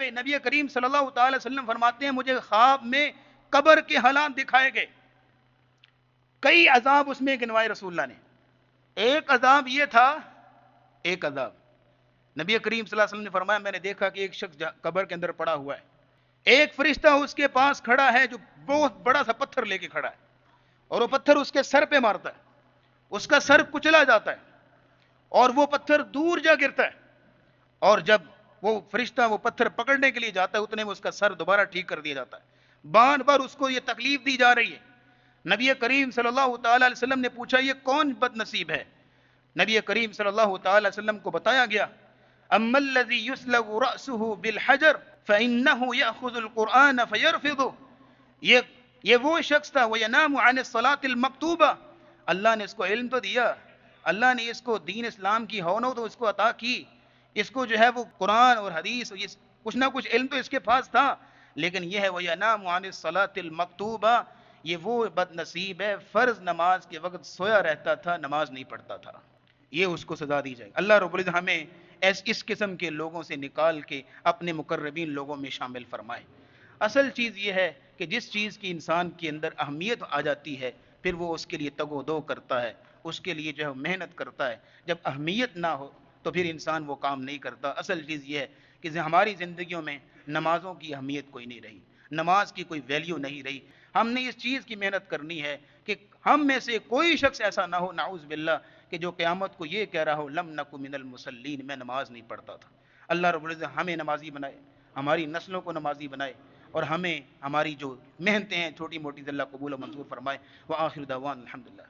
پہ نبی کریم صلی اللہ تعالی وسلم فرماتے ہیں مجھے خواب میں قبر کے حالات دکھائے گئے. کئی عذاب اس میں گنوائے رسول اللہ نے. ایک عذاب یہ تھا، ایک عذاب نبی کریم صلی اللہ علیہ وسلم نے فرمایا میں نے دیکھا کہ ایک شخص قبر کے اندر پڑا ہوا ہے، ایک فرشتہ اس کے پاس کھڑا ہے جو بہت بڑا سا پتھر لے کے کھڑا ہے، اور وہ پتھر اس کے سر پہ مارتا ہے، اس کا سر کچلا جاتا ہے اور وہ پتھر دور جا گرتا ہے، اور جب وہ فرشتہ وہ پتھر پکڑنے کے لیے جاتا ہے اتنے میں اس کا سر دوبارہ ٹھیک کر دیا جاتا ہے. بار بار اس کو یہ تکلیف دی جا رہی ہے. نبی کریم صلی اللہ تعالی علیہ وسلم نے پوچھا یہ کون بد نصیب ہے؟ نبی کریم صلی اللہ تعالی علیہ وسلم کو بتایا گیا اما الذي يسلغ رأسه بالحجر فإنه يأخذ القرآن فيرفضه. یہ وہ شخص تھا وَيَنَامُ عَنِ الصَّلَاةِ الْمَكْتُوبَةِ. اللہ نے اس کو علم تو دیا، اللہ نے اس کو دین اسلام کی ہونو تو اس کو عطا کی، اس کو جو ہے وہ قرآن اور حدیث کچھ نہ کچھ علم تو اس کے پاس تھا، لیکن یہ ہے وَيَنَامُ عَنِ الصَّلَاةِ الْمَكْتُوبَةِ. یہ وہ بد نصیب ہے فرض نماز کے وقت سویا رہتا تھا، نماز نہیں پڑھتا تھا، یہ اس کو سزا دی جائے. اللہ رب العزت ہمیں اس قسم کے لوگوں سے نکال کے اپنے مقربین لوگوں میں شامل فرمائے. اصل چیز یہ ہے کہ جس چیز کی انسان کے اندر اہمیت آ جاتی ہے پھر وہ اس کے لیے تگ و دو کرتا ہے، اس کے لیے جو ہے محنت کرتا ہے. جب اہمیت نہ ہو تو پھر انسان وہ کام نہیں کرتا. اصل چیز یہ ہے کہ ہماری زندگیوں میں نمازوں کی اہمیت کوئی نہیں رہی، نماز کی کوئی ویلیو نہیں رہی. ہم نے اس چیز کی محنت کرنی ہے کہ ہم میں سے کوئی شخص ایسا نہ ہو نعوذ باللہ کہ جو قیامت کو یہ کہہ رہا ہو لم نکو من المصلین، میں نماز نہیں پڑھتا تھا. اللہ رب العزت ہمیں نمازی بنائے، ہماری نسلوں کو نمازی بنائے، اور ہمیں ہماری جو محنتیں ہیں چھوٹی موٹی اللہ قبول و منظور فرمائے. وآخر دعوان الحمدللہ.